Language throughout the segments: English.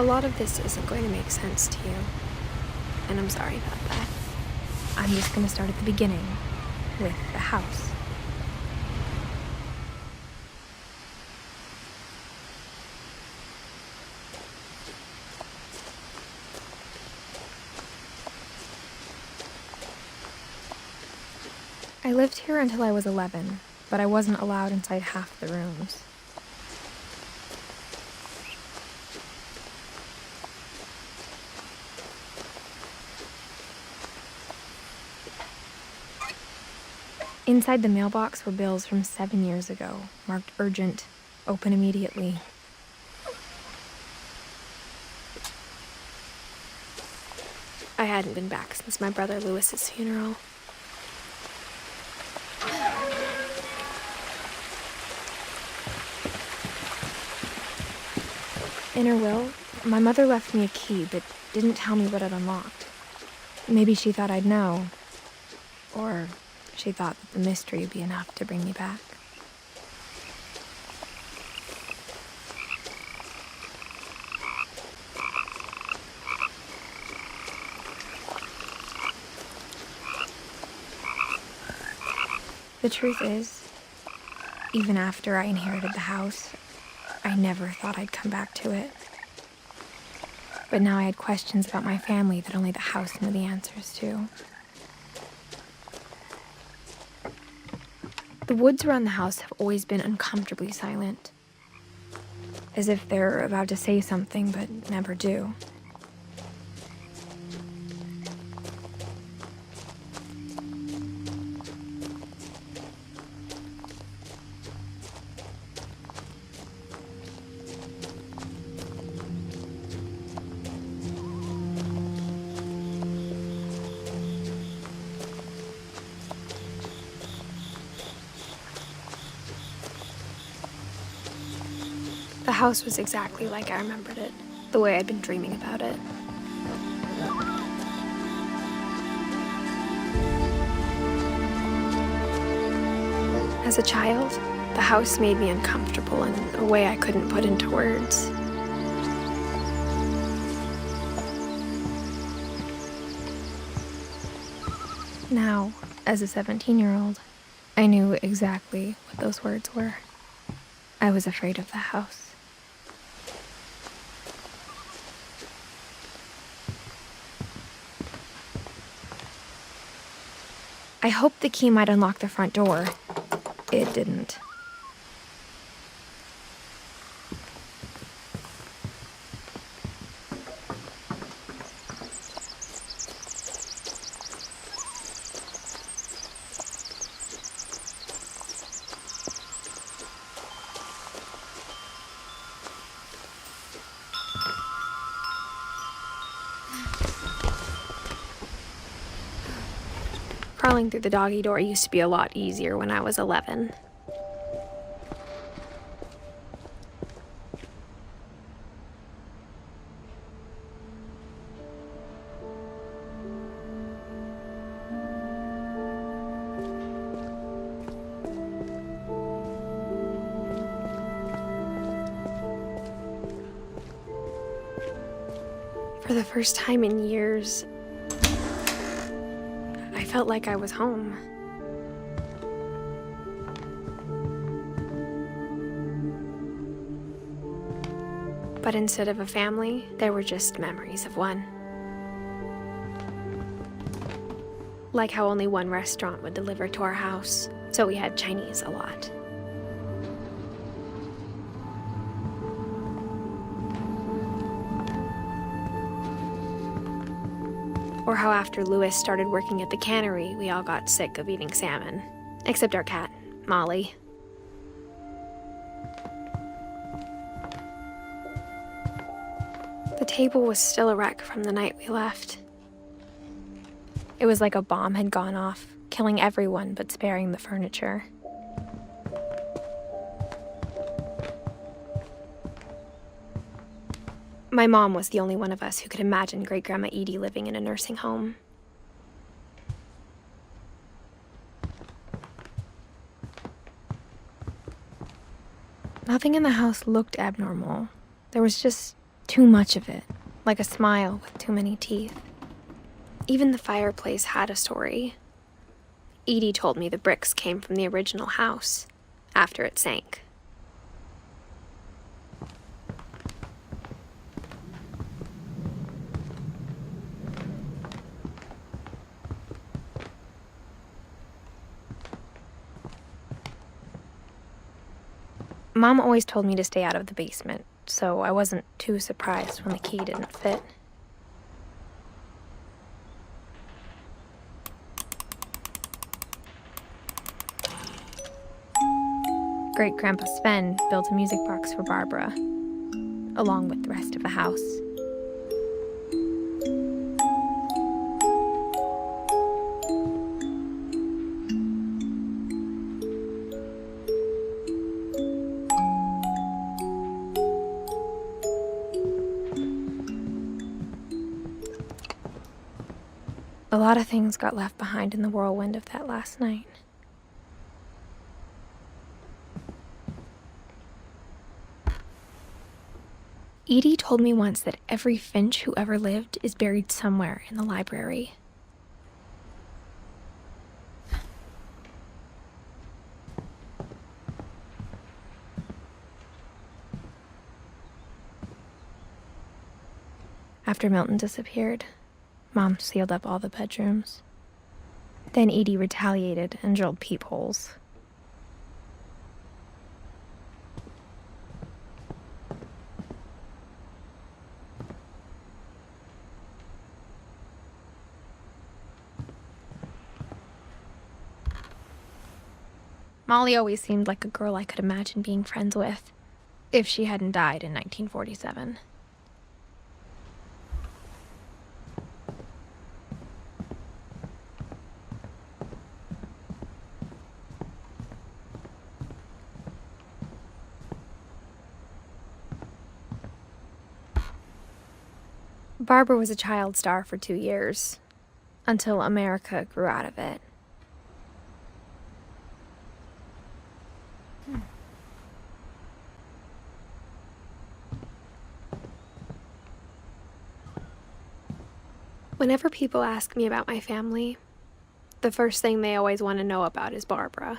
A lot of this isn't going to make sense to you, and I'm sorry about that. I'm just going to start at the beginning, with the house. I lived here until I was 11, but I wasn't allowed inside half the rooms. Inside the mailbox were bills from 7 years ago, marked urgent, open immediately. I hadn't been back since my brother Lewis's funeral. In her will, my mother left me a key, but didn't tell me what it unlocked. Maybe she thought I'd know, or she thought that the mystery would be enough to bring me back. The truth is, even after I inherited the house, I never thought I'd come back to it. But now I had questions about my family that only the house knew the answers to. The woods around the house have always been uncomfortably silent, as if they're about to say something but never do. The house was exactly like I remembered it, the way I'd been dreaming about it. As a child, the house made me uncomfortable in a way I couldn't put into words. Now, as a 17-year-old, I knew exactly what those words were. I was afraid of the house. I hoped the key might unlock the front door. It didn't. Crawling through the doggy door used to be a lot easier when I was 11. For the first time in years, I felt like I was home. But instead of a family, there were just memories of one. Like how only one restaurant would deliver to our house, so we had Chinese a lot. Or how after Lewis started working at the cannery, we all got sick of eating salmon. Except our cat, Molly. The table was still a wreck from the night we left. It was like a bomb had gone off, killing everyone but sparing the furniture. My mom was the only one of us who could imagine Great-Grandma Edie living in a nursing home. Nothing in the house looked abnormal. There was just Too much of it, like a smile with too many teeth. Even the fireplace had a story. Edie told me the bricks came from the original house, after it sank. Mom always told me to stay out of the basement, so I wasn't too surprised when the key didn't fit. Great-Grandpa Sven built a music box for Barbara, along with the rest of the house. A lot of things got left behind in the whirlwind of that last night. Edie told me once that every Finch who ever lived is buried somewhere in the library. After Milton disappeared, Mom sealed up all the bedrooms. Then Edie retaliated and drilled peepholes. Molly always seemed like a girl I could imagine being friends with, if she hadn't died in 1947. Barbara was a child star for 2 years, until America grew out of it. Whenever people ask me about my family, the first thing they always want to know about is Barbara.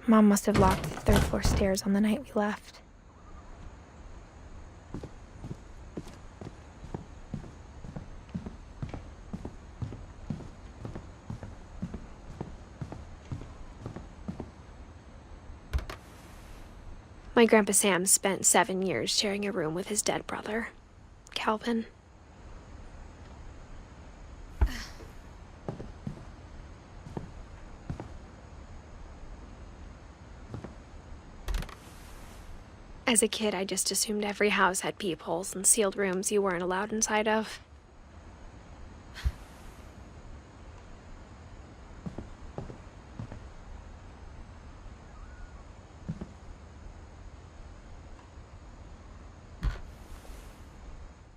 Mom must have locked the third-floor stairs on the night we left. My Grandpa Sam spent 7 years sharing a room with his dead brother, Calvin. As a kid, I just assumed every house had peepholes and sealed rooms you weren't allowed inside of.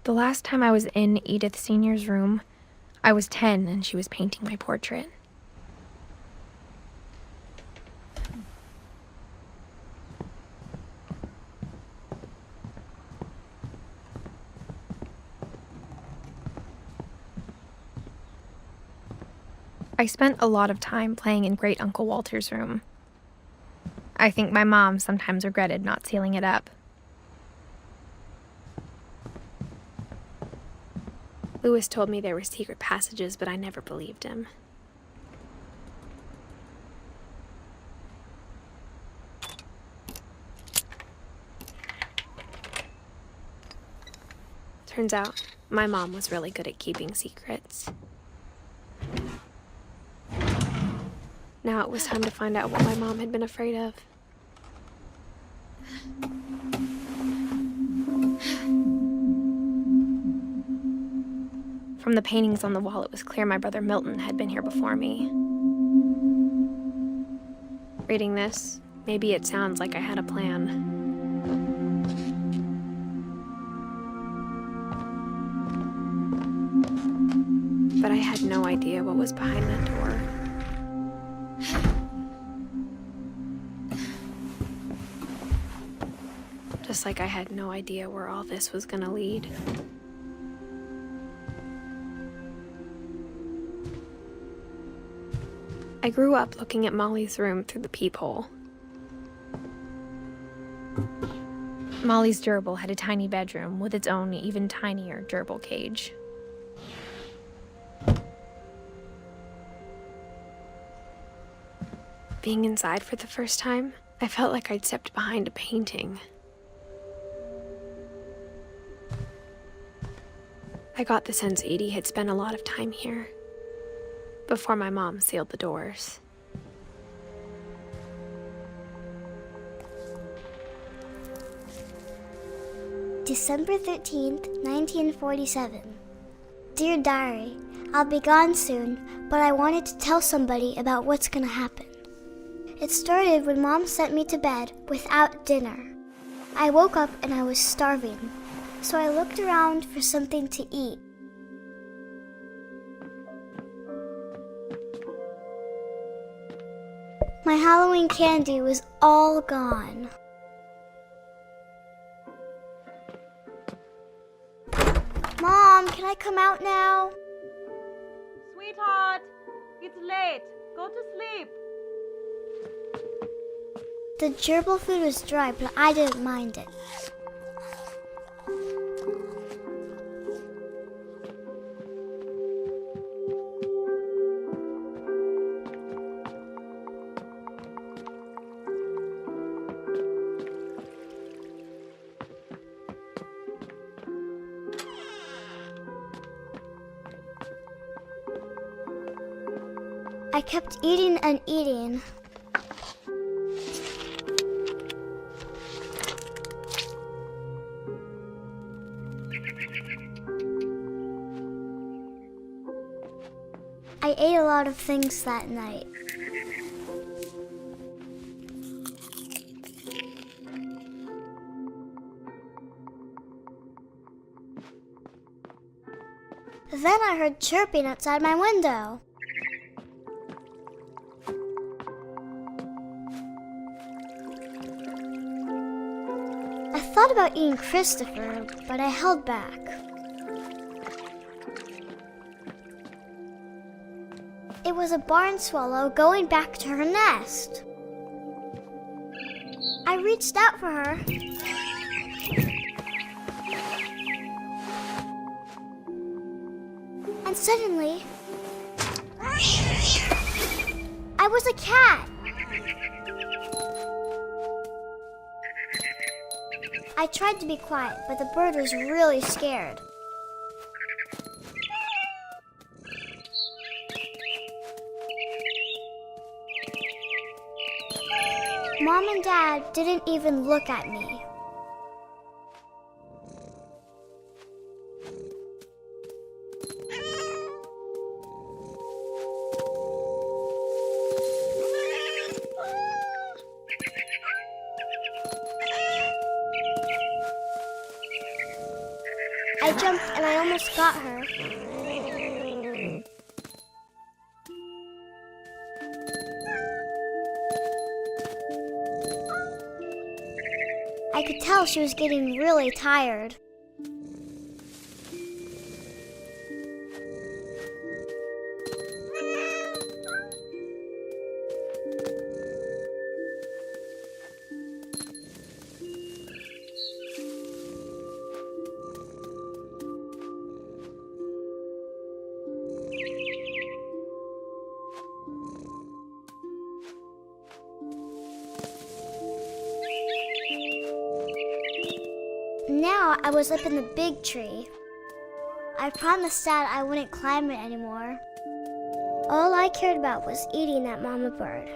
The last time I was in Edith Sr.'s room, I was 10 and she was painting my portrait. I spent a lot of time playing in Great Uncle Walter's room. I think my mom sometimes regretted not sealing it up. Louis told me there were secret passages, but I never believed him. Turns out, my mom was really good at keeping secrets. Now it was time to find out what my mom had been afraid of. From the paintings on the wall, it was clear my brother Milton had been here before me. Reading this, maybe it sounds like I had a plan. But I had no idea what was behind that door. just like I had no idea where all this was gonna lead. I grew up looking at Molly's room through the peephole. Molly's gerbil had a tiny bedroom with its own even tinier gerbil cage. Being inside for the first time, I felt like I'd stepped behind a painting. I got the sense Edie had spent a lot of time here, before my mom sealed the doors. December 13th, 1947. Dear Diary, I'll be gone soon, but I wanted to tell somebody about what's gonna happen. It started when Mom sent me to bed without dinner. I woke up and I was starving, so I looked around for something to eat. My Halloween candy was all gone. Mom, can I come out now? Sweetheart, it's late. Go to sleep. The gerbil food was dry, but I didn't mind it. I kept eating and eating. I ate a lot of things that night. Then I heard chirping outside my window. I thought about eating Christopher, but I held back. It was a barn swallow going back to her nest. I reached out for her. And suddenly, I was a cat. I tried to be quiet, but the bird was really scared. Mom and Dad didn't even look at me. I jumped and I almost got her. I could tell she was getting really tired. Now I was up in the big tree. I promised Dad I wouldn't climb it anymore. All I cared about was eating that mama bird.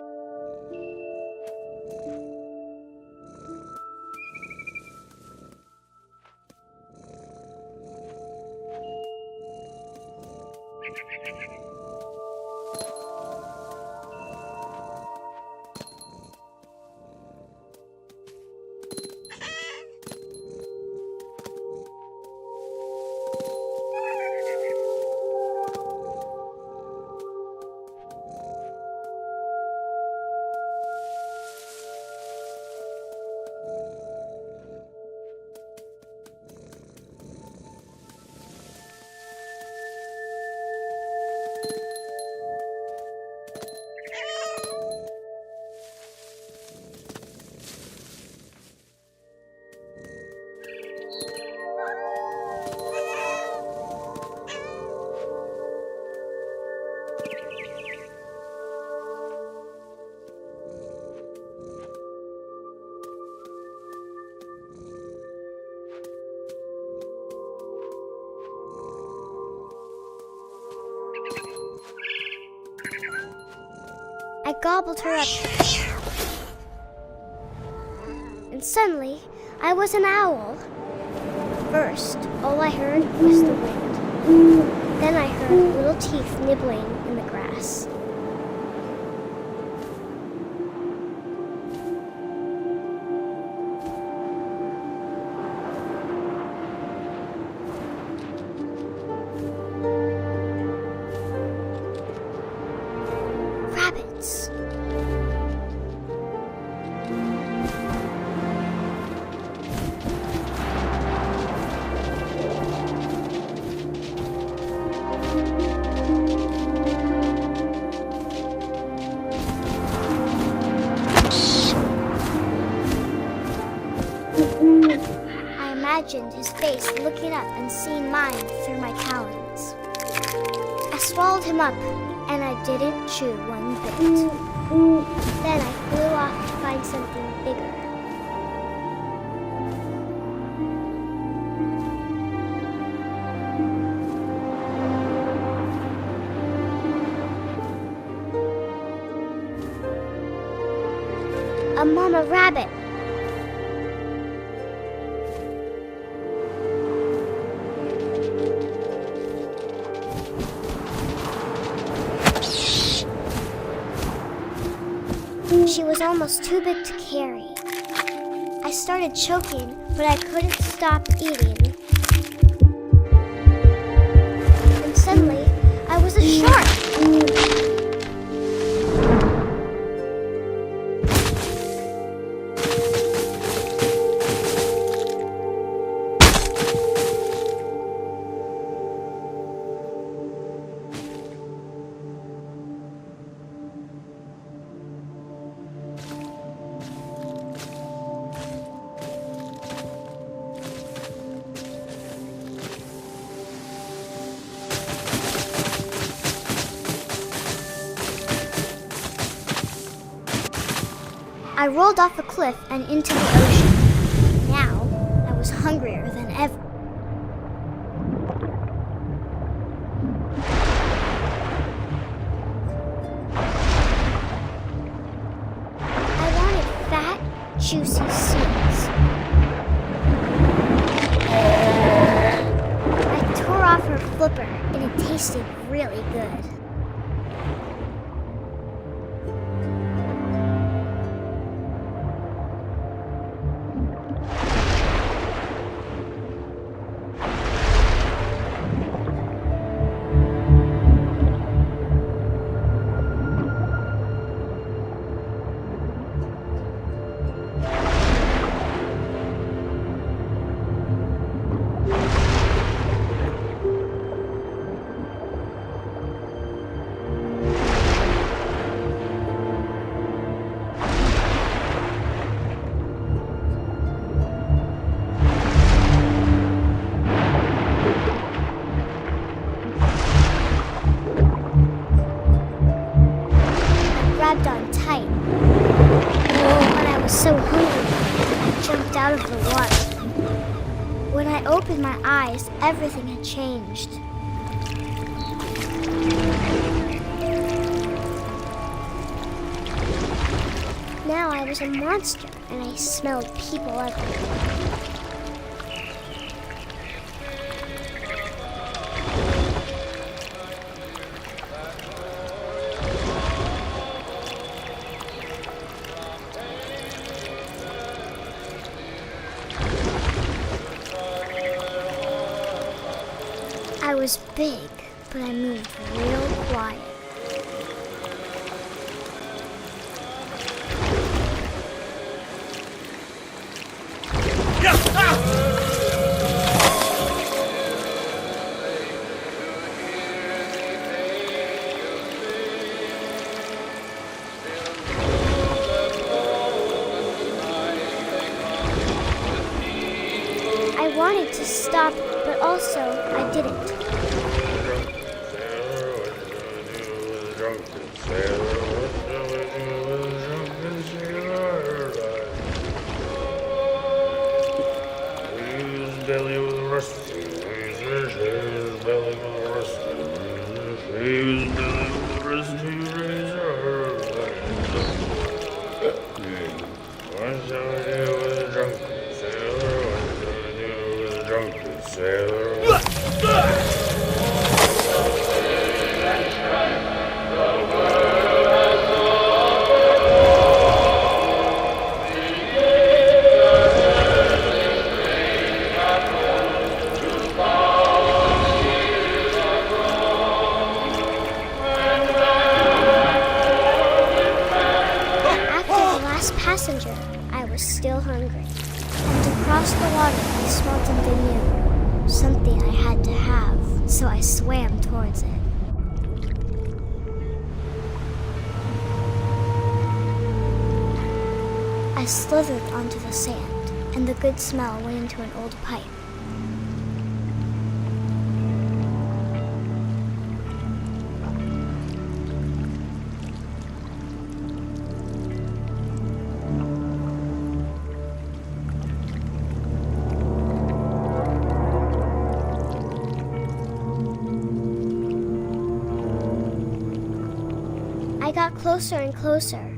I gobbled her up. And suddenly, I was an owl. First, all I heard was the wind. Then I heard little teeth nibbling in the grass. Rabbits. I imagined his face looking up and seeing mine through my talons. I swallowed him up, and I didn't chew one bit. Then I flew off to find something bigger. A mama rabbit. She was almost too big to carry. I started choking, but I couldn't stop eating. And suddenly, I was a shark. I rolled off a cliff and into the ocean. Now, I was hungrier than ever. I wanted fat, juicy seals. I tore off her flipper, and it tasted really good. Grabbed on tight. When I was so hungry, I jumped out of the water. When I opened my eyes, everything had changed. Now I was a monster, and I smelled people everywhere. I was big, but I moved real quiet. I wanted to stop, but also I didn't. Passenger, I was still hungry. And across the water, I smelled something new. Something I had to have, so I swam towards it. I slithered onto the sand, and the good smell went into an old pipe. I got closer and closer.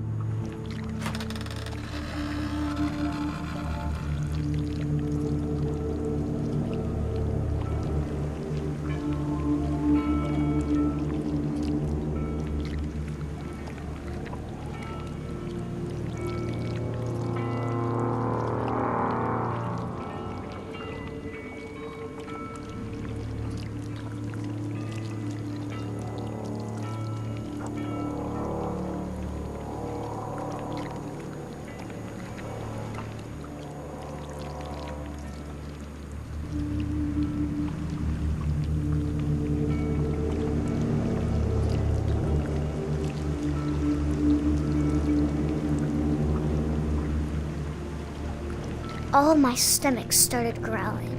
All of my stomach started growling.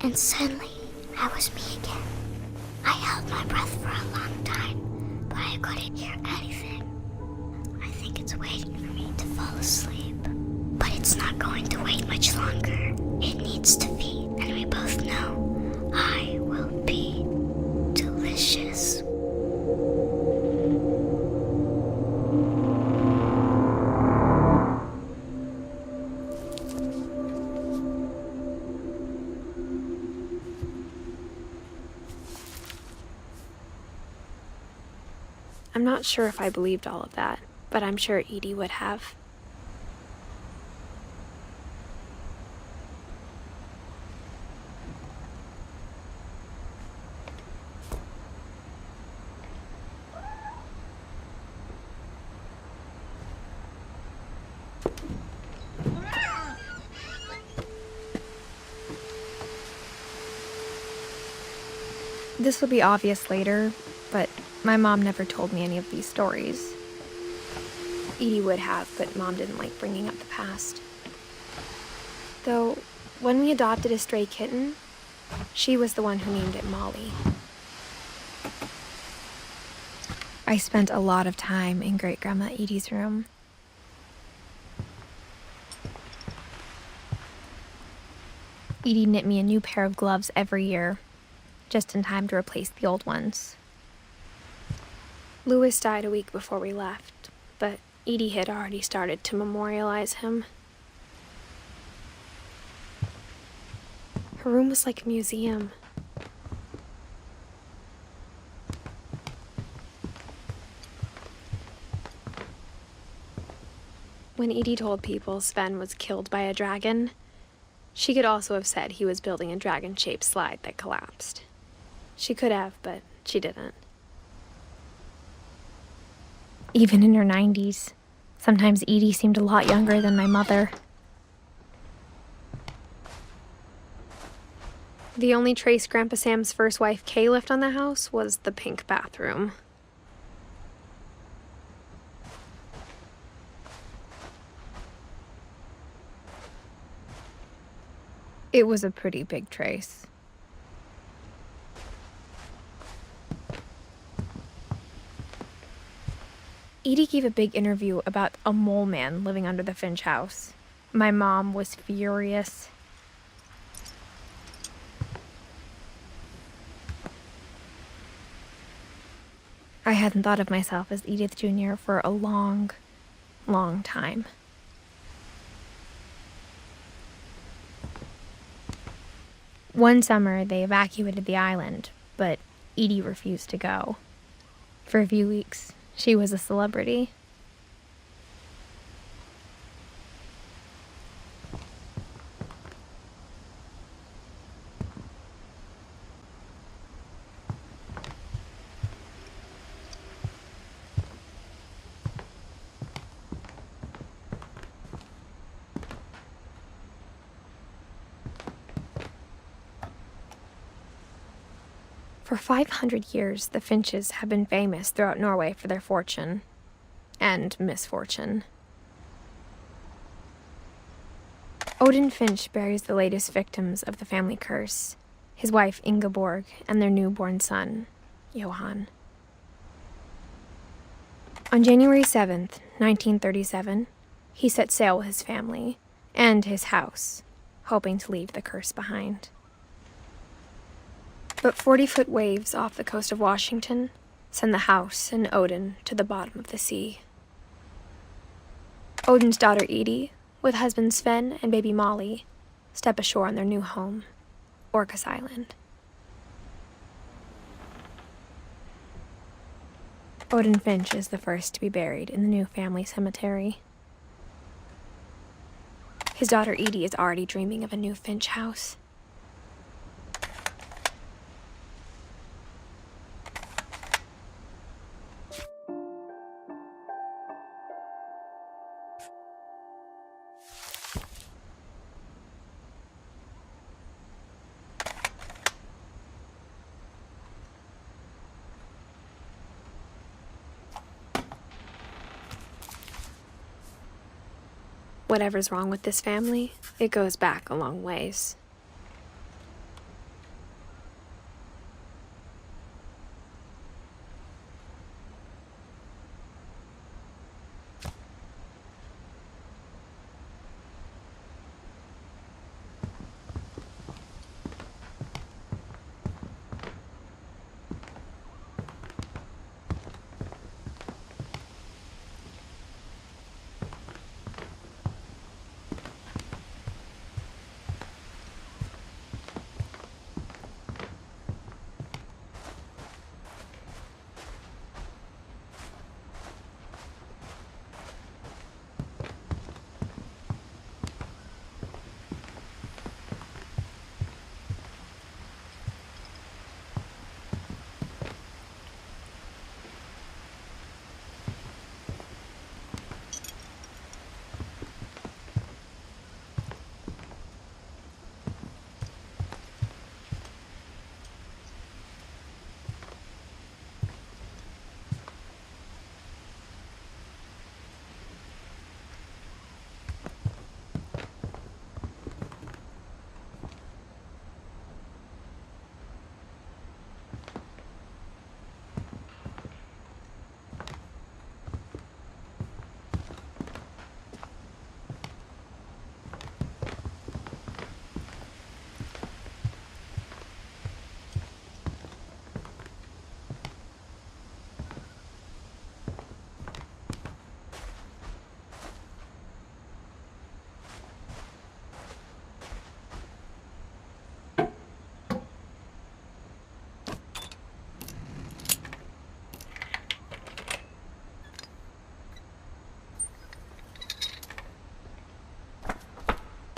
And suddenly, I was me again. I held my breath for a long time, but I couldn't hear anything. I think it's waiting for me to fall asleep. But it's not going to wait much longer. It needs to feed, and we both know I will be delicious. I'm not sure if I believed all of that, but I'm sure Edie would have. This will be obvious later, but my mom never told me any of these stories. Edie would have, but Mom didn't like bringing up the past. Though, when we adopted a stray kitten, she was the one who named it Molly. I spent a lot of time in Great-Grandma Edie's room. Edie knit me a new pair of gloves every year, just in time to replace the old ones. Louis died a week before we left, but Edie had already started to memorialize him. Her room was like a museum. When Edie told people Sven was killed by a dragon, she could also have said he was building a dragon-shaped slide that collapsed. She could have, but she didn't. Even in her 90s, sometimes Edie seemed a lot younger than my mother. The only trace Grandpa Sam's first wife Kay left on the house was the pink bathroom. It was a pretty big trace. Edie gave a big interview about a mole man living under the Finch house. My mom was furious. I hadn't thought of myself as Edith Jr. for a long, long time. One summer, they evacuated the island, but Edie refused to go. For a few weeks, she was a celebrity. For 500 years, the Finches have been famous throughout Norway for their fortune and misfortune. Odin Finch buries the latest victims of the family curse, his wife Ingeborg and their newborn son, Johan. On January 7th, 1937, he set sail with his family and his house, hoping to leave the curse behind. But 40-foot waves off the coast of Washington send the house and Odin to the bottom of the sea. Odin's daughter Edie, with husband Sven and baby Molly, step ashore on their new home, Orcas Island. Odin Finch is the first to be buried in the new family cemetery. His daughter Edie is already dreaming of a new Finch house. Whatever's wrong with this family, it goes back a long ways.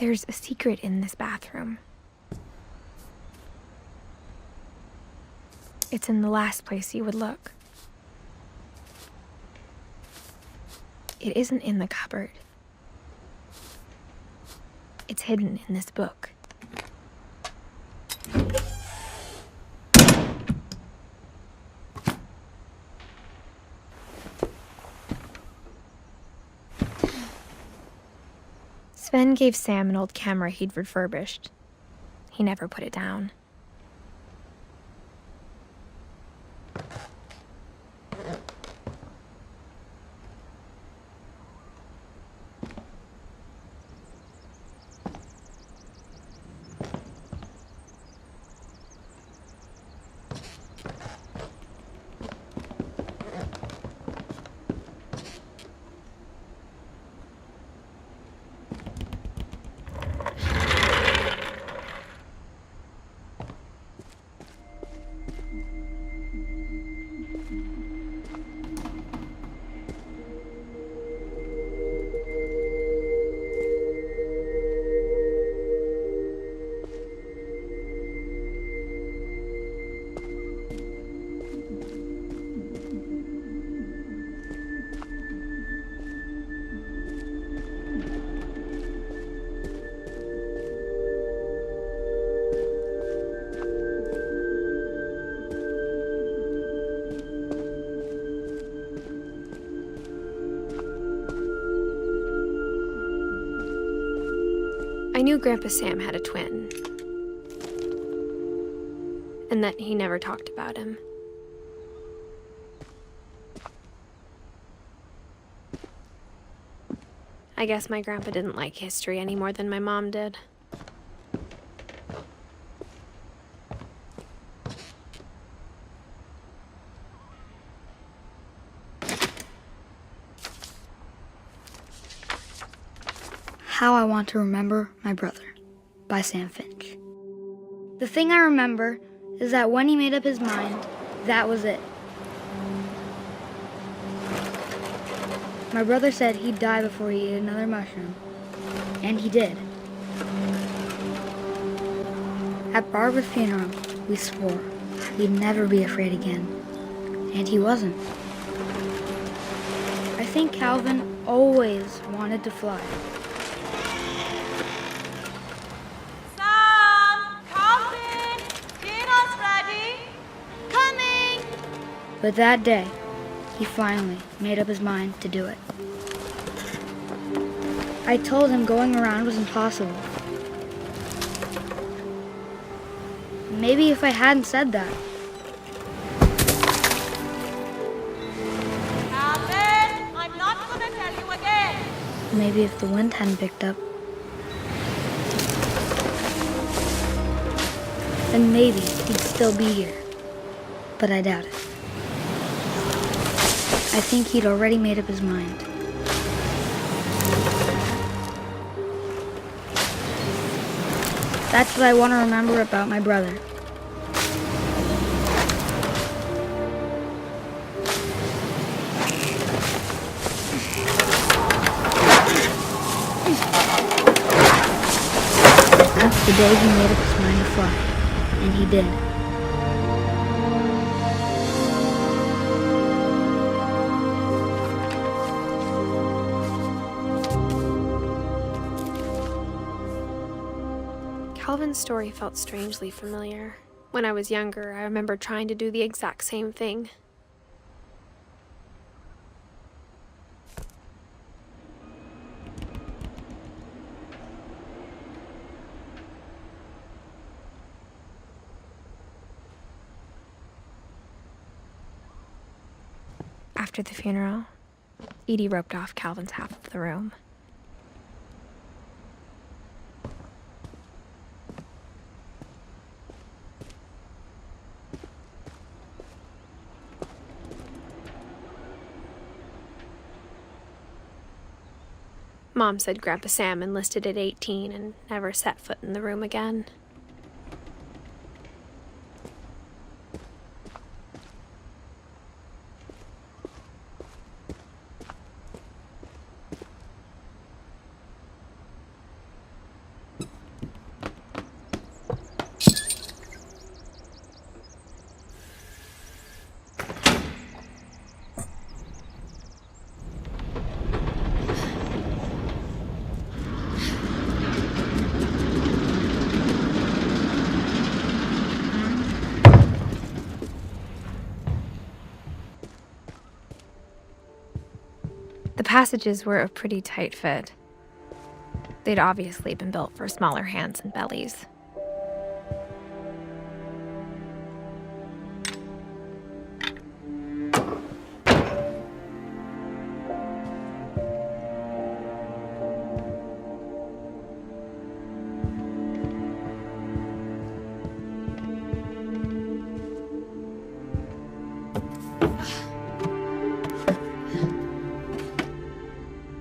There's a secret in this bathroom. It's in the last place you would look. It isn't in the cupboard. It's hidden in this book. Sven gave Sam an old camera he'd refurbished. He never put it down. I knew Grandpa Sam had a twin, and that he never talked about him. I guess my grandpa didn't like history any more than my mom did. How I Want to Remember My Brother by Sam Finch. The thing I remember is that when he made up his mind, that was it. My brother said he'd die before he ate another mushroom, and he did. At Barbara's funeral, we swore we'd never be afraid again, and he wasn't. I think Calvin always wanted to fly. But that day, he finally made up his mind to do it. I told him going around was impossible. Maybe if I hadn't said that. Calvin, I'm not gonna tell you again. Maybe if the wind hadn't picked up. Then maybe he'd still be here. But I doubt it. I think he'd already made up his mind. That's what I want to remember about my brother. That's the day he made up his mind to fly, and he did. Calvin's story felt strangely familiar. When I was younger, I remember trying to do the exact same thing. After the funeral, Edie roped off Calvin's half of the room. Mom said Grandpa Sam enlisted at 18 and never set foot in the room again. The passages were a pretty tight fit. They'd obviously been built for smaller hands and bellies.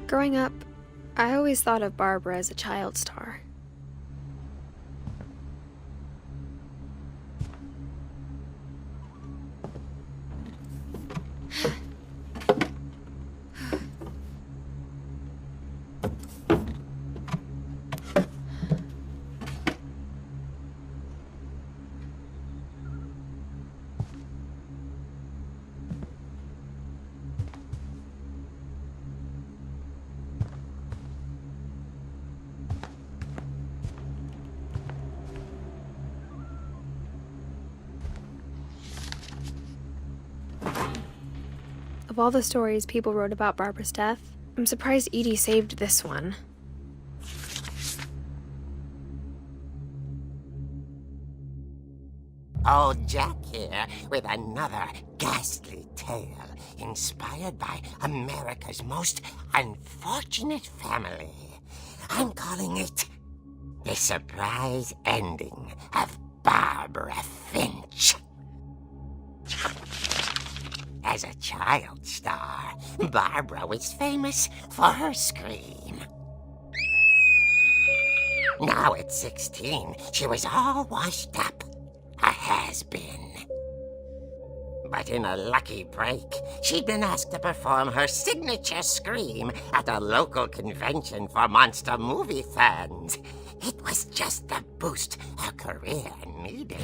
Growing up, I always thought of Barbara as a child star. Of all the stories people wrote about Barbara's death, I'm surprised Edie saved this one. Old Jack here with another ghastly tale inspired by America's most unfortunate family. I'm calling it The Surprise Ending of Barbara Finch. As a child star, Barbara was famous for her scream. Now at 16, she was all washed up, a has-been. But in a lucky break, she'd been asked to perform her signature scream at a local convention for monster movie fans. It was just the boost her career needed.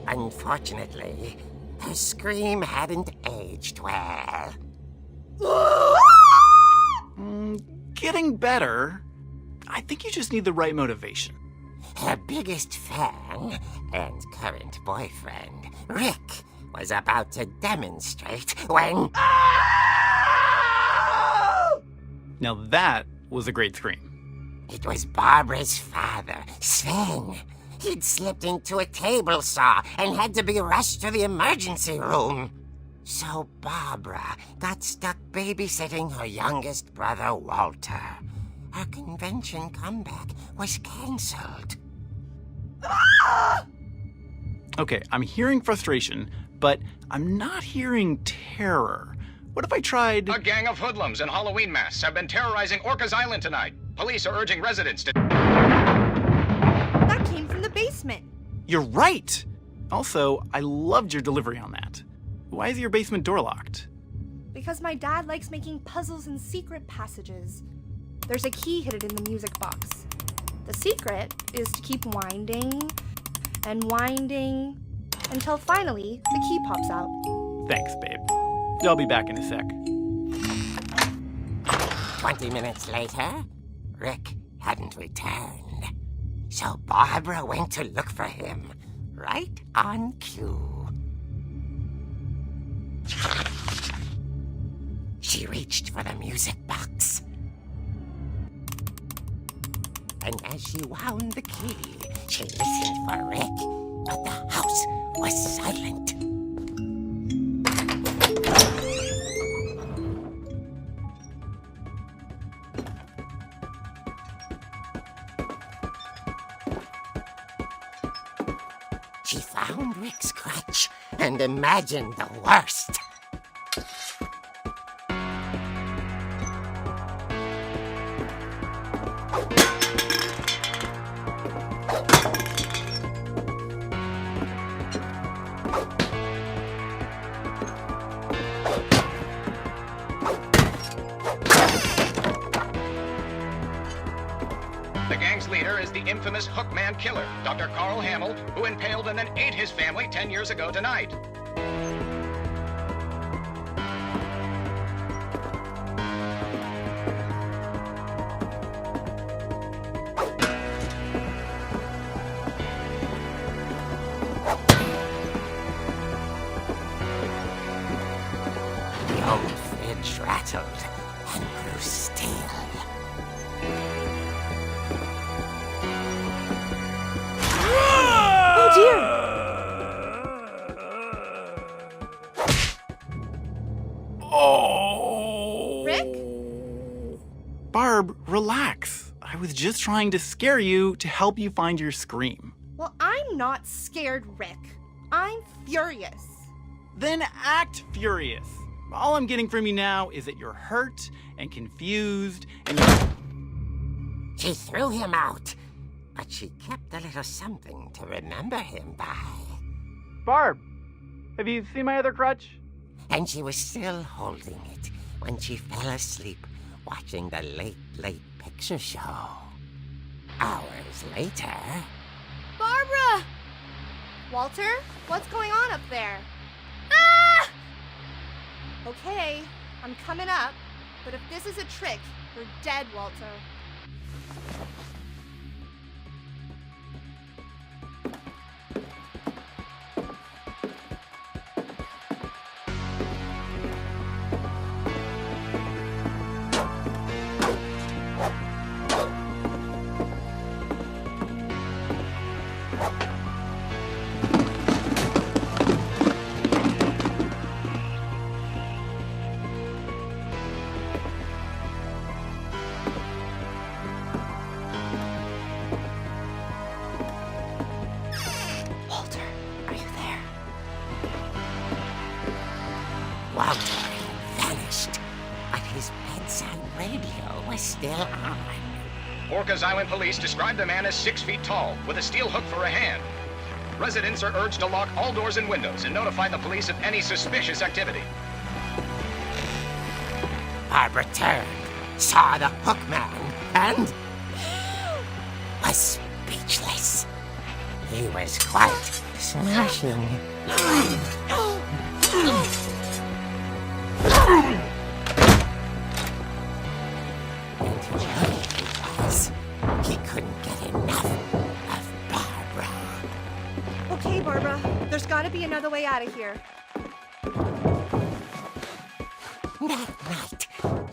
Unfortunately, her scream hadn't aged well. Getting better. I think you just need the right motivation. Her biggest fan and current boyfriend, Rick, was about to demonstrate when... Now that was a great scream. It was Barbara's father, Sven. He'd slipped into a table saw and had to be rushed to the emergency room. So Barbara got stuck babysitting her youngest brother, Walter. Her convention comeback was cancelled. Okay, I'm hearing frustration, but I'm not hearing terror. What if I tried... A gang of hoodlums in Halloween masks have been terrorizing Orcas Island tonight. Police are urging residents to... That came from the basement. You're right! Also, I loved your delivery on that. Why is your basement door locked? Because my dad likes making puzzles and secret passages. There's a key hidden in the music box. The secret is to keep winding and winding until finally the key pops out. Thanks, babe. I'll be back in a sec. 20 minutes later, Rick hadn't returned. So Barbara went to look for him, right on cue. She reached for the music box. And as she wound the key, she listened for Rick, but the house was silent. She found Rick's crutch and imagined the worst. The gang's leader is the infamous Hookman killer, Dr. Carl Hamill, who impaled and then ate his family 10 years ago tonight. The old fridge rattled and grew still. Oh dear! Oh! Rick? Barb, relax. I was just trying to scare you to help you find your scream. Well, I'm not scared, Rick. I'm furious. Then act furious. All I'm getting from you now is that you're hurt and confused and She threw him out, but she kept a little something to remember him by. Barb, have you seen my other crutch? And she was still holding it when she fell asleep watching the Late Late Picture Show. Hours later... Barbara! Walter, what's going on up there? Ah! Okay, I'm coming up, but if this is a trick, you're dead, Walter. Orcas Island police describe the man as 6 feet tall, with a steel hook for a hand. Residents are urged to lock all doors and windows and notify the police of any suspicious activity. Barbara turned, saw the hook man, and was speechless. He was quite smashing. He couldn't get enough of Barbara. Okay, Barbara, there's gotta be another way out of here. That night,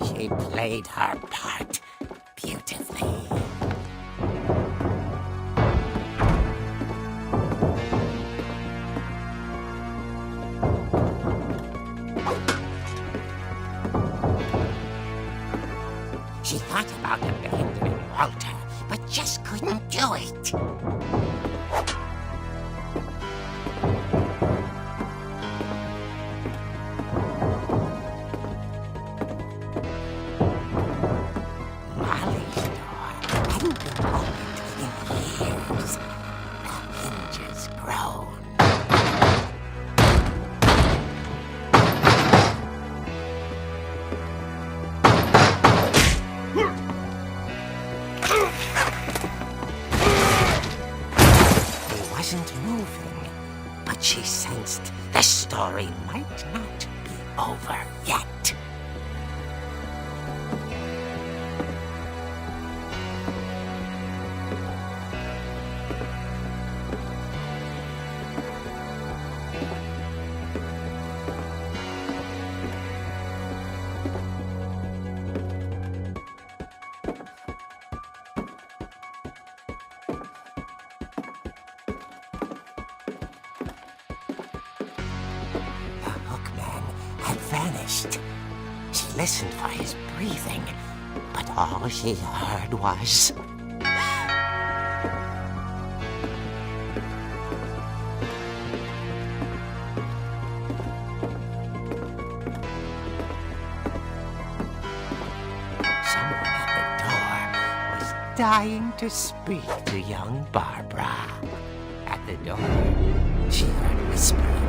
she played her part beautifully. She thought about abandoning Walter, but just couldn't do it. Molly's door hadn't been opened in years. The hinges groaned. He wasn't moving, but she sensed the story might not be over yet. Vanished. She listened for his breathing, but all she heard was... Someone at the door was dying to speak to young Barbara. At the door, she heard whispering.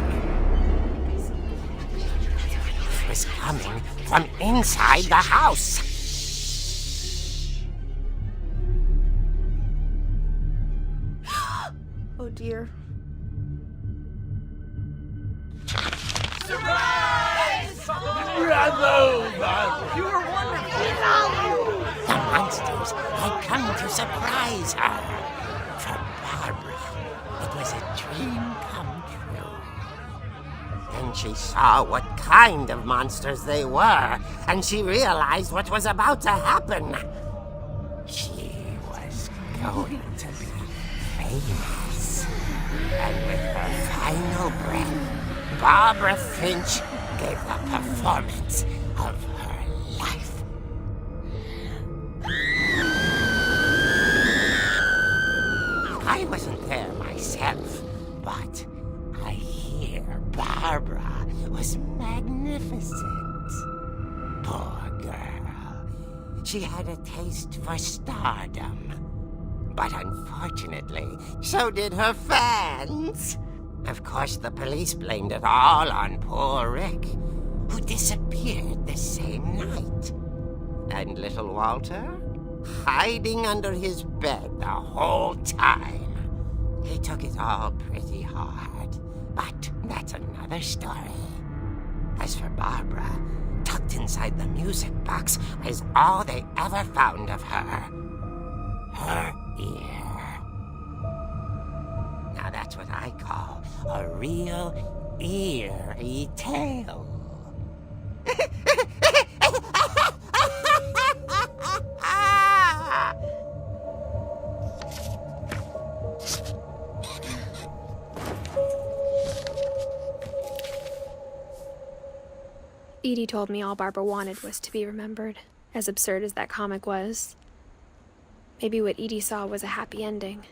Was coming from inside the house. Oh dear. Surprise! Bravo, Barbara! You were wonderful! The monsters had come to surprise her. For Barbara, it was a dream come true. Then she saw what kind of monsters they were, and she realized what was about to happen. She was going to be famous. And with her final breath, Barbara Finch gave the performance of her life. I wasn't there myself, but I hear Barbara was magnificent. Poor girl. She had a taste for stardom. But unfortunately, so did her fans. Of course, the police blamed it all on poor Rick, who disappeared the same night. And little Walter, hiding under his bed the whole time. He took it all pretty hard, but that's another story. As for Barbara, tucked inside the music box was all they ever found of her. Her ear. Now that's what I call a real eerie tale. Edie told me all Barbara wanted was to be remembered, as absurd as that comic was. Maybe what Edie saw was a happy ending.